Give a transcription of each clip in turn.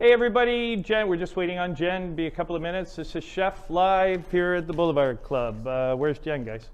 Hey everybody, Jen, we're just waiting on Jen. Be a couple of minutes. This is Chef live here at the Boulevard Club. Where's Jen, guys?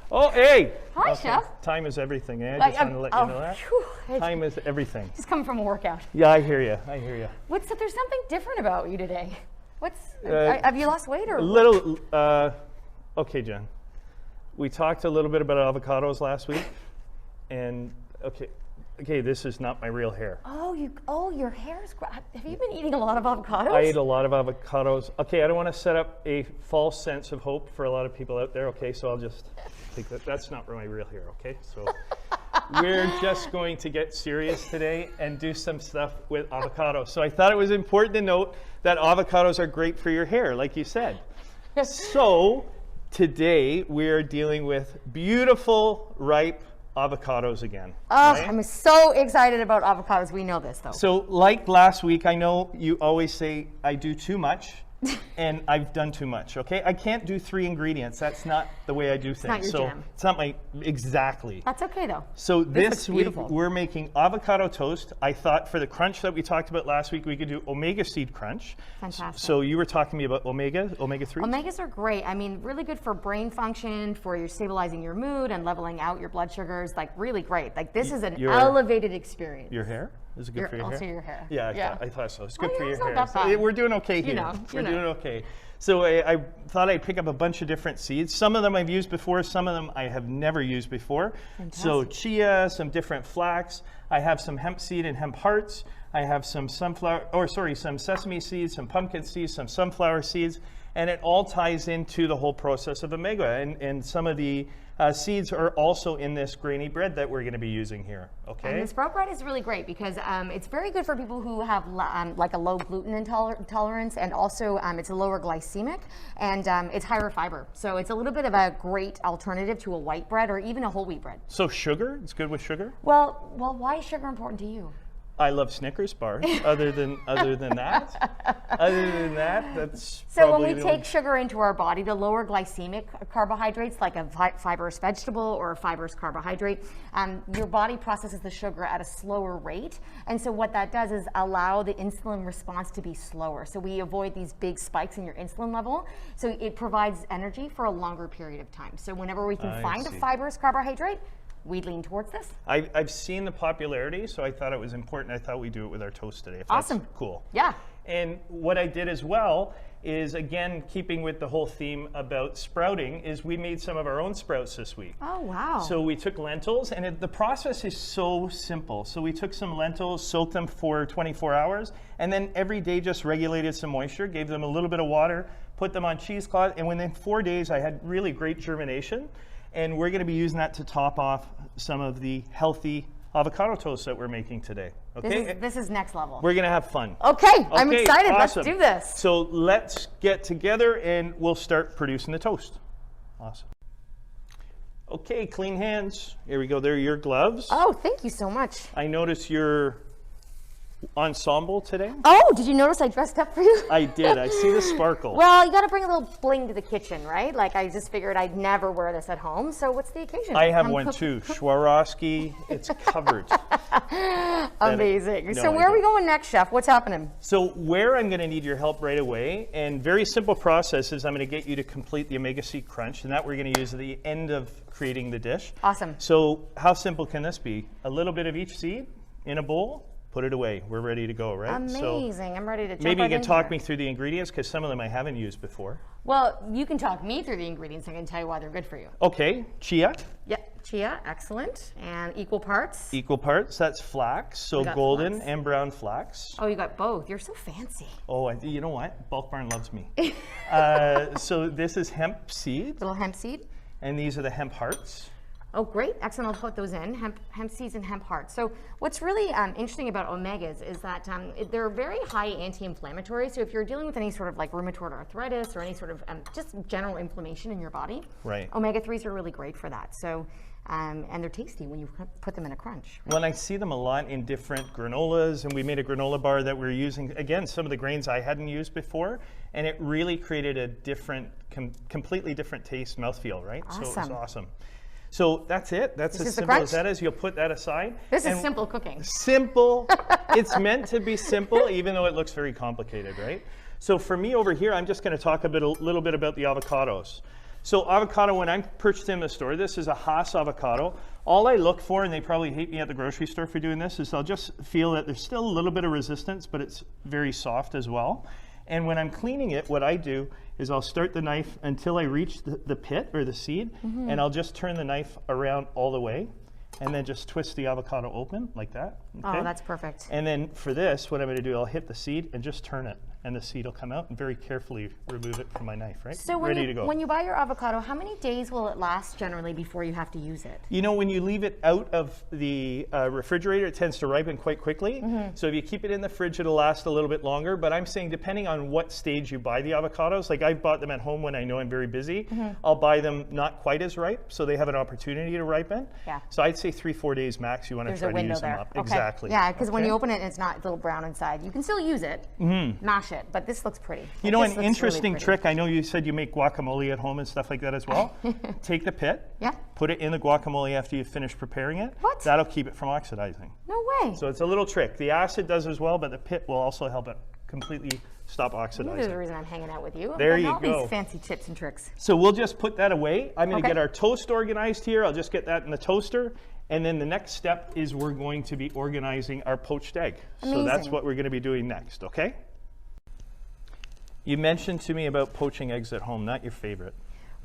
Oh, hey! Hi, Chef. Time is everything, eh? I just want to let you know that. Time is everything. Just coming from a workout. Yeah, I hear you. I hear you. There's something different about you today. Have you lost weight or? A little, okay, Jen. We talked a little bit about avocados last week, and okay, this is not my real hair. Your hair's. Have you been eating a lot of avocados? I ate a lot of avocados. Okay, I don't want to set up a false sense of hope for a lot of people out there. Okay, so I'll just take that. That's not my real hair. Okay, so we're just going to get serious today and do some stuff with avocados. So I thought it was important to note that avocados are great for your hair, like you said. So today we are dealing with beautiful, ripe avocados again. Oh, right? I'm so excited about avocados. We know this though. So like last week, I know you always say I do too much and I've done too much, okay? I can't do 3 ingredients. That's not the way I do things. Not your jam. It's not exactly. That's okay though. So this week beautiful. We're making avocado toast. I thought for the crunch that we talked about last week, we could do omega seed crunch. Fantastic. So you were talking to me about omega 3? Omegas are great. I mean, really good for brain function, for your stabilizing your mood and leveling out your blood sugars. Like really great. Like this is an elevated experience. Your hair? Is it good for your hair? Also your hair. Yeah, I thought so. It's good for your not hair. that bad. We're doing okay here. We're doing okay. So I thought I'd pick up a bunch of different seeds. Some of them I've used before, some of them I have never used before. Fantastic. So chia, some different flax. I have some hemp seed and hemp hearts. I have some some sesame seeds, some pumpkin seeds, some sunflower seeds, and it all ties into the whole process of omega. And some of the seeds are also in this grainy bread that we're going to be using here. Okay. And the sprout bread is really great because it's very good for people who have like a low gluten intolerance, and also it's a lower glycemic, and it's higher fiber. So it's a little bit of a great alternative to a white bread or even a whole wheat bread. So sugar, it's good with sugar? Well, why is sugar important to you? I love Snickers bars. Other than that, that's so when we take sugar into our body to lower glycemic carbohydrates, like a fibrous vegetable or a fibrous carbohydrate, your body processes the sugar at a slower rate, and so what that does is allow the insulin response to be slower. So we avoid these big spikes in your insulin level. So it provides energy for a longer period of time. So whenever we can find a fibrous carbohydrate, we lean towards this. I've seen the popularity, so I thought it was important. I thought we'd do it with our toast today. Awesome. That's cool. Yeah. And what I did as well is, again, keeping with the whole theme about sprouting, is we made some of our own sprouts this week. Oh, wow. So we took lentils, and the process is so simple. So we took some lentils, soaked them for 24 hours, and then every day just regulated some moisture, gave them a little bit of water, put them on cheesecloth, and within 4 days I had really great germination. And we're going to be using that to top off some of the healthy avocado toast that we're making today. Okay? This is next level. We're going to have fun. Okay, I'm excited. Awesome. Let's do this. So let's get together and we'll start producing the toast. Awesome. Okay, clean hands. Here we go. There are your gloves. Oh, thank you so much. I notice your ensemble today. Oh, did you notice I dressed up for you? I did. I see the sparkle. Well, you got to bring a little bling to the kitchen, right? Like I just figured I'd never wear this at home. So what's the occasion? I have one too. Swarovski. It's covered. Amazing. So where are we going next, Chef? What's happening? So where I'm going to need your help right away, and very simple process, is I'm going to get you to complete the omega seed crunch, and that we're going to use at the end of creating the dish. Awesome. So how simple can this be? A little bit of each seed in a bowl. Put it away. We're ready to go, right? Amazing. So I'm ready to jump maybe you right can in talk here. me through the ingredients, because some of them I haven't used before. Well, you can talk me through the ingredients. I can tell you why they're good for you. Okay. Chia. Yep. Chia, excellent. And equal parts. Equal parts. That's flax. So golden flax. And brown flax. Oh, you got both. You're so fancy. Oh, you know what? Bulk Barn loves me. So this is hemp seed. Little hemp seed. And these are the hemp hearts. Oh, great. Excellent. I'll put those in. Hemp seeds and hemp hearts. So what's really interesting about omegas is that they're very high anti-inflammatory. So if you're dealing with any sort of like rheumatoid arthritis or any sort of just general inflammation in your body, right, omega-3s are really great for that. So, and they're tasty when you put them in a crunch. Right? Well, I see them a lot in different granolas, and we made a granola bar that we're using, again, some of the grains I hadn't used before, and it really created a different, completely different taste, mouthfeel, right? Awesome. So it was awesome. So that's it. That's This as is the simple crunch? as that is. You'll put that aside. This is and simple cooking. Simple. It's meant to be simple, even though it looks very complicated, right? So for me over here, I'm just going to talk a little bit about the avocados. So avocado, when I'm purchased in the store, this is a Haas avocado. All I look for, and they probably hate me at the grocery store for doing this, is I'll just feel that there's still a little bit of resistance, but it's very soft as well. And when I'm cleaning it, what I do is I'll start the knife until I reach the pit or the seed, and I'll just turn the knife around all the way, and then just twist the avocado open like that. Okay? Oh, that's perfect. And then for this, what I'm going to do, I'll hit the seed and just turn it, and the seed will come out, and very carefully remove it from my knife, right? So Ready to go. when you buy your avocado, how many days will it last generally before you have to use it? You know, when you leave it out of the refrigerator, it tends to ripen quite quickly. So if you keep it in the fridge, it'll last a little bit longer. But I'm saying depending on what stage you buy the avocados, like I've bought them at home when I know I'm very busy, I'll buy them not quite as ripe, so they have an opportunity to ripen. Yeah. So I'd say 3-4 days max you want to There's try a to window use them there. up. Okay. Exactly. Yeah, because when Okay? you open it and it's not a little brown inside, you can still use it, mash it, but this looks pretty. You know, This an looks interesting really pretty. trick, I know you said you make guacamole at home and stuff like that as well. Take the pit, Yeah. put it in the guacamole after you finish preparing it. What? That'll keep it from oxidizing. No way. So it's a little trick. The acid does as well, but the pit will also help it completely stop There's oxidizing. the reason I'm hanging out with you. I'm There getting you all go. these fancy tips and tricks. So we'll just put that away. I'm going to Okay. get our toast organized here. I'll just get that in the toaster. And then the next step is we're going to be organizing our poached egg. So that's Amazing. what we're going to be doing next, okay? You mentioned to me about poaching eggs at home, not your favorite.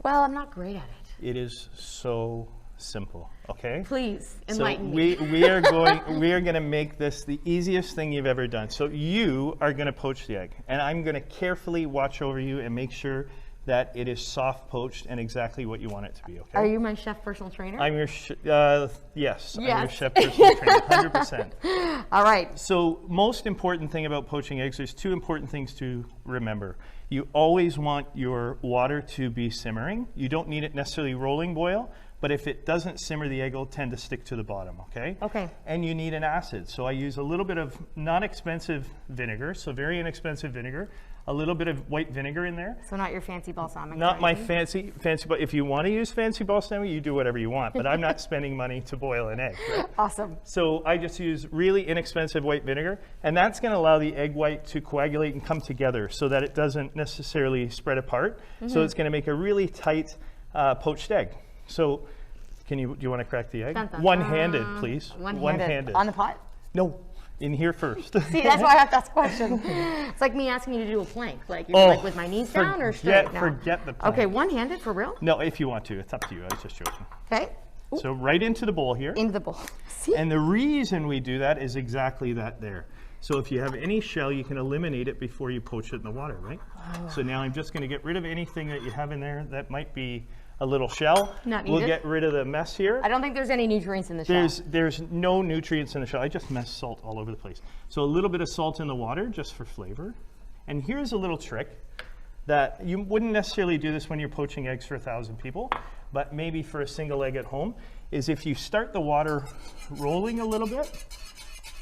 Well, I'm not great at it. It is so simple, okay? Please So enlighten me. we are going to make this the easiest thing you've ever done. So you are going to poach the egg, and I'm going to carefully watch over you and make sure that it is soft poached and exactly what you want it to be, okay? Are you my chef personal trainer? I'm your yes, I'm your Yes. chef personal trainer, 100%. All right. So most important thing about poaching eggs, there's two important things to remember. You always want your water to be simmering. You don't need it necessarily rolling boil, but if it doesn't simmer, the egg will tend to stick to the bottom, okay? Okay. And you need an acid. So I use a little bit of not expensive vinegar, so very inexpensive vinegar, a little bit of white vinegar in there. So not your fancy balsamic. Not or my anything? fancy, but if you want to use fancy balsamic, you do whatever you want, but I'm not spending money to boil an egg, right? Awesome. So I just use really inexpensive white vinegar, and that's going to allow the egg white to coagulate and come together so that it doesn't necessarily spread apart. So it's going to make a really tight poached egg. So do you want to crack the egg? Dun, dun, One-handed, dun. please. One-handed. On the pot? No, in here first. See, that's why I have to ask a question. It's like me asking you to do a plank. Like, you're like with my knees down or straight? No. Forget the plank. Okay, one-handed for real? No, if you want to. It's up to you. I was just joking. Okay. Ooh, So right into the bowl here. into the bowl. See? And the reason we do that is exactly that there. So if you have any shell, you can eliminate it before you poach it in the water, right? So now I'm just going to get rid of anything that you have in there that might be a little shell. Not We'll needed. get rid of the mess here. I don't think there's any nutrients in the shell. There's no nutrients in the shell. I just mess salt all over the place. So a little bit of salt in the water just for flavor. And here's a little trick that you wouldn't necessarily do this when you're poaching eggs for 1,000 people, but maybe for a single egg at home, is if you start the water rolling a little bit,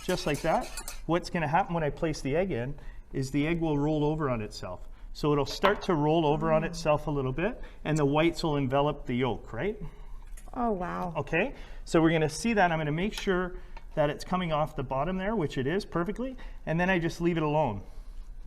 just like that, what's going to happen when I place the egg in is the egg will roll over on itself. So it'll start to roll over on itself a little bit, and the whites will envelop the yolk, right? Oh, wow. Okay, so we're going to see that. I'm going to make sure that it's coming off the bottom there, which it is perfectly, and then I just leave it alone.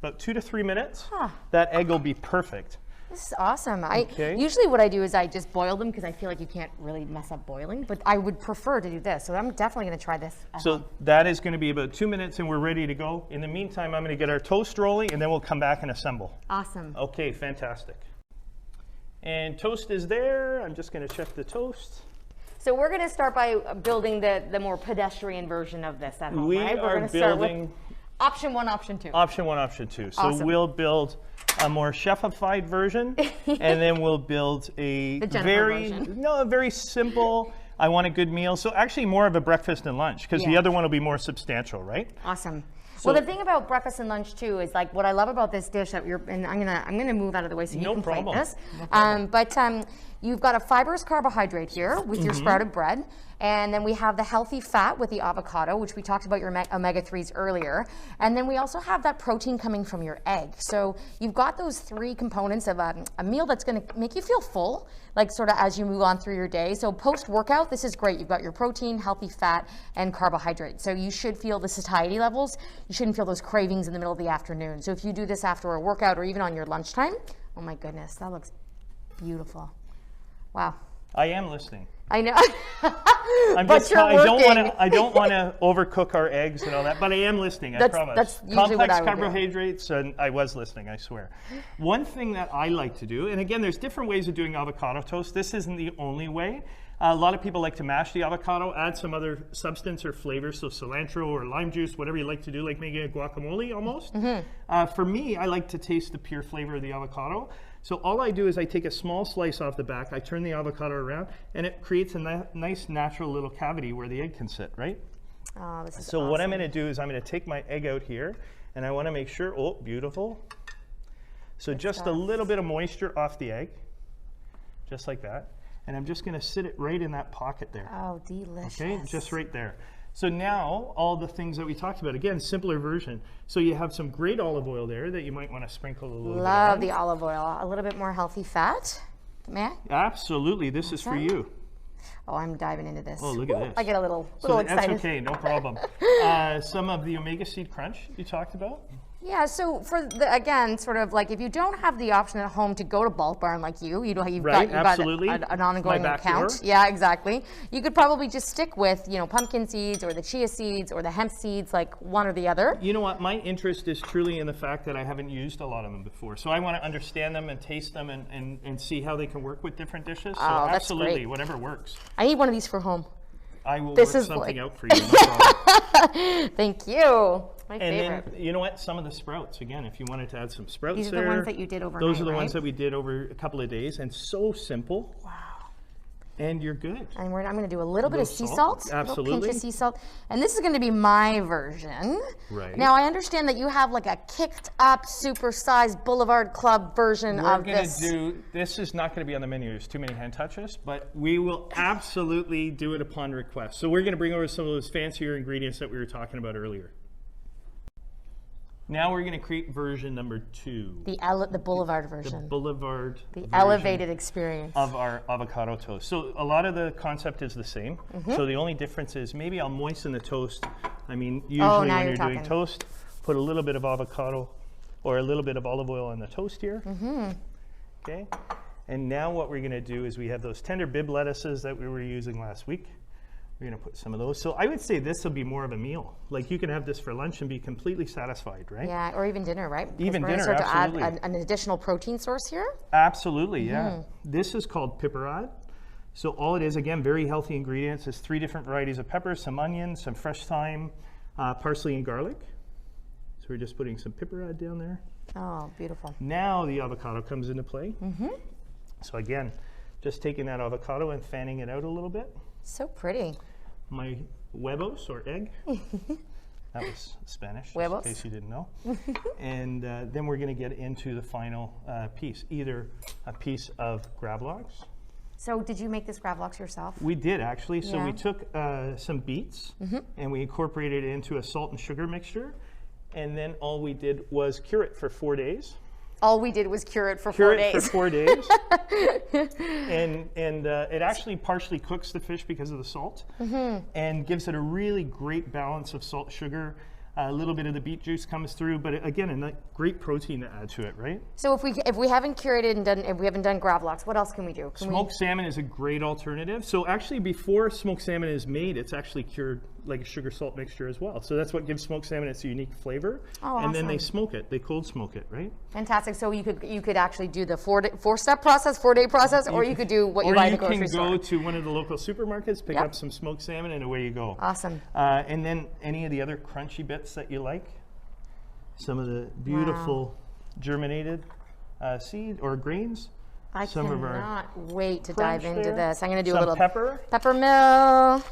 About 2 to 3 minutes, that egg will be perfect. This is awesome. Okay. Usually what I do is I just boil them because I feel like you can't really mess up boiling, but I would prefer to do this. So I'm definitely going to try this. So that is going to be about 2 minutes, and we're ready to go. In the meantime, I'm going to get our toast rolling, and then we'll come back and assemble. Awesome. Okay, fantastic. And toast is there. I'm just going to check the toast. So we're going to start by building the more pedestrian version of this at home, We right? We're are going to start with building option 1, option 2. option 1, option 2. So Awesome. we'll build a more chefified version, and then we'll build a The Jennifer very version. a very simple. I want a good meal. So actually, more of a breakfast and lunch, because the Yeah. other one will be more substantial, right? Awesome. So- Well, the thing about breakfast and lunch too is like what I love about this dish that and I'm gonna move out of the way so you No can problem. plate this. you've got a fibrous carbohydrate here with your sprouted bread, and then we have the healthy fat with the avocado, which we talked about your omega-3s earlier, and then we also have that protein coming from your egg. So you've got those three components of a meal that's going to make you feel full, like sort of as you move on through your day. So post-workout, this is great. You've got your protein, healthy fat, and carbohydrate. So you should feel the satiety levels. You shouldn't feel those cravings in the middle of the afternoon. So if you do this after a workout or even on your lunchtime, oh my goodness, that looks beautiful. Wow. I am listening. I know. I don't want to overcook our eggs and all that, but I am listening, I promise. That's usually what I would do. Complex carbohydrates, and I was listening, I swear. One thing that I like to do, and again, there's different ways of doing avocado toast. This isn't the only way. A lot of people like to mash the avocado, add some other substance or flavor, so cilantro or lime juice, whatever you like to do, like making a guacamole almost. For me, I like to taste the pure flavor of the avocado. So all I do is I take a small slice off the back, I turn the avocado around, and it creates a nice natural little cavity where the egg can sit, right? Oh, this is So awesome. what I'm going to do is I'm going to take my egg out here, and I want to make sure, oh, beautiful. So just a little bit of moisture off the egg, just like that. And I'm just going to sit it right in that pocket there. Oh, delicious. Okay, just right there. So now all the things that we talked about, again, simpler version. So you have some great olive oil there that you might want to sprinkle a little bit on. Love the olive oil. A little bit more healthy fat. May I? Absolutely, this is for you. Oh, I'm diving into this. Oh, look at this. I get a little So excited. that's okay, no problem. Some of the omega seed crunch you talked about. Yeah, so for the, again, sort of like if you don't have the option at home to go to Bulk Barn like you've Right, got absolutely. an ongoing My back account. door. Yeah, exactly. You could probably just stick with, you know, pumpkin seeds or the chia seeds or the hemp seeds, like one or the other. You know what, my interest is truly in the fact that I haven't used a lot of them before. So I want to understand them and taste them and see how they can work with different dishes. So Oh, that's absolutely, great. whatever works. I need one of these for home. I will This work is something like- out for you, no problem. Thank you. My And favorite. then, you know what, some of the sprouts, again, if you wanted to add some sprouts These are there. the ones that you did overnight, Those are the ones right? that we did over a couple of days, and so simple. Wow. And you're good. And I'm going to do a little bit of sea salt, salt, a little pinch absolutely. of sea salt, and this is going to be my version. Right. Now I understand that you have like a kicked up, supersized Boulevard Club version We're of going this. to do, this is not going to be on the menu, there's too many hand touches, but we will absolutely do it upon request. So we're going to bring over some of those fancier ingredients that we were talking about earlier. Now we're going to create version number 2. The Boulevard The version, Boulevard the version elevated experience. of our avocado toast. So a lot of the concept is the same. So the only difference is maybe I'll moisten the toast. I mean, usually now when you're you're doing talking. toast, put a little bit of avocado or a little bit of olive oil on the toast here. Okay. And now what we're going to do is we have those tender bib lettuces that we were using last week. We're going to put some of those. So I would say this will be more of a meal. Like you can have this for lunch and be completely satisfied, right? Yeah, or even dinner, right? 'Cause Even we're gonna dinner, start to add absolutely. an additional protein source here. Absolutely, yeah. This is called pepperade. So all it is, again, very healthy ingredients. It's 3 different varieties of pepper, some onion, some fresh thyme, parsley, and garlic. So we're just putting some pepperade down there. Oh, beautiful. Now the avocado comes into play. So again, just taking that avocado and fanning it out a little bit. So pretty. My huevos, or egg. That was Spanish, just Huevos. in case you didn't know. And then we're going to get into the final piece, either a piece of gravlax. So did you make this gravlax yourself? We did actually. So we Yeah. took some beets and we incorporated it into a salt and sugar mixture. And then all we did was cure it for 4 days. All we did was cure it for Cure 4 it days. for 4 days. and it actually partially cooks the fish because of the salt and gives it a really great balance of salt, sugar. A little bit of the beet juice comes through, but again, a great protein to add to it, right? So if we haven't curated and done, if we haven't done gravlax, what else can we do? Can Smoked salmon is a great alternative. So actually, before smoked salmon is made, it's actually cured like a sugar salt mixture as well. So that's what gives smoked salmon its unique flavor. Oh, and then they awesome. smoke it. They cold smoke it, right? Fantastic. So you could actually do the 4-step process, 4-day process, or you could do what you buy in the grocery Or you store. can go to one of the local supermarkets, pick Yep. up some smoked salmon, and away you go. Awesome. And then any of the other crunchy bits that you like. Some of the beautiful germinated seed or grains. I Some of our cannot wait to crunch dive into there. this. I'm going to do Some a little pepper. peppermill.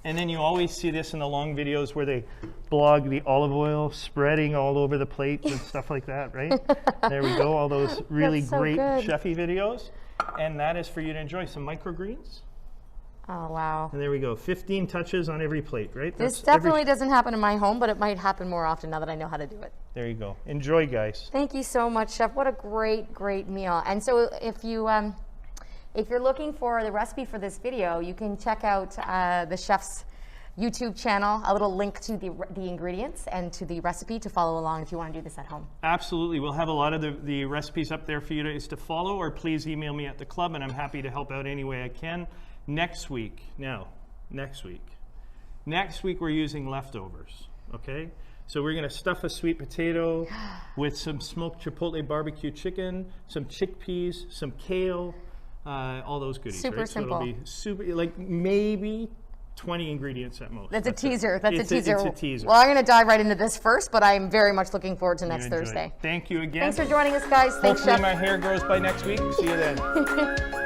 And then you always see this in the long videos where they blog the olive oil spreading all over the plate and stuff like that, right? There we go, all those really That's so great good. chefy videos. And that is for you to enjoy. Some microgreens. Oh, wow. And there we go. 15 touches on every plate, right? This definitely doesn't happen in my home, but it might happen more often now that I know how to do it. There you go. Enjoy, guys. Thank you so much, Chef. What a great, great meal. And so if you're looking for the recipe for this video, you can check out the chef's YouTube channel, a little link to the ingredients and to the recipe to follow along if you want to do this at home. Absolutely. We'll have a lot of the recipes up there for you to follow, or please email me at the club, and I'm happy to help out any way I can. Next week we're using leftovers, okay? So we're gonna stuff a sweet potato with some smoked chipotle barbecue chicken, some chickpeas, some kale, all those goodies, Super right? simple. So it'll be super, like maybe 20 ingredients at most. That's a teaser. That's a teaser. It's a teaser. Well, I'm going to dive right into this first, but I'm very much looking forward to next Enjoy it. Thursday. Thank you again. Thanks for joining us, guys. Thanks, Hopefully Chef. my hair grows by next week. See you then.